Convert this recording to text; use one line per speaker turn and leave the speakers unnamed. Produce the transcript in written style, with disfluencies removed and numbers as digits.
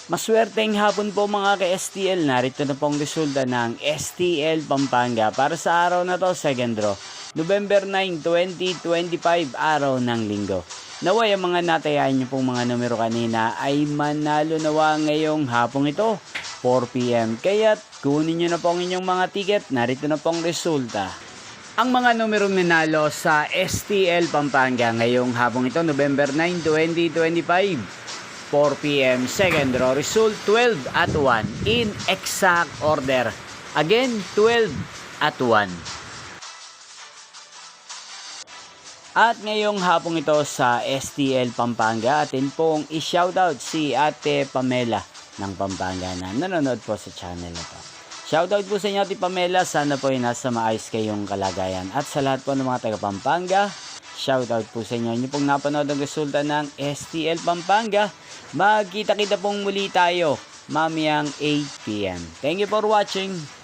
Maswerteng hapon po mga ka-STL. Narito na pong resulta ng STL Pampanga para sa araw na to, second draw. November 9, 2025, araw ng linggo. Naway ang mga natayahan nyo pong mga numero kanina ay manalo nawa ngayong hapong ito, 4 PM. Kaya't kunin nyo na pong inyong mga ticket. Narito na pong resulta. Ang mga numerong nanalo sa STL Pampanga ngayong hapong ito, November 9, 2025. 4 PM, second draw, result 12 at 1 in exact order. Again, 12 at 1. At ngayong hapong ito sa STL Pampanga, atin pong i-shoutout si Ate Pamela ng Pampanga na nanonood po sa channel na to. Shoutout po sa inyo Ate Pamela, sana po ay nasa maayos kayong kalagayan. At sa lahat po ng mga taga Pampanga, shoutout po sa inyo. Inyo pong napanood ang resulta ng STL Pampanga. Magkita-kita pong muli tayo mamayang 8 PM. Thank you for watching.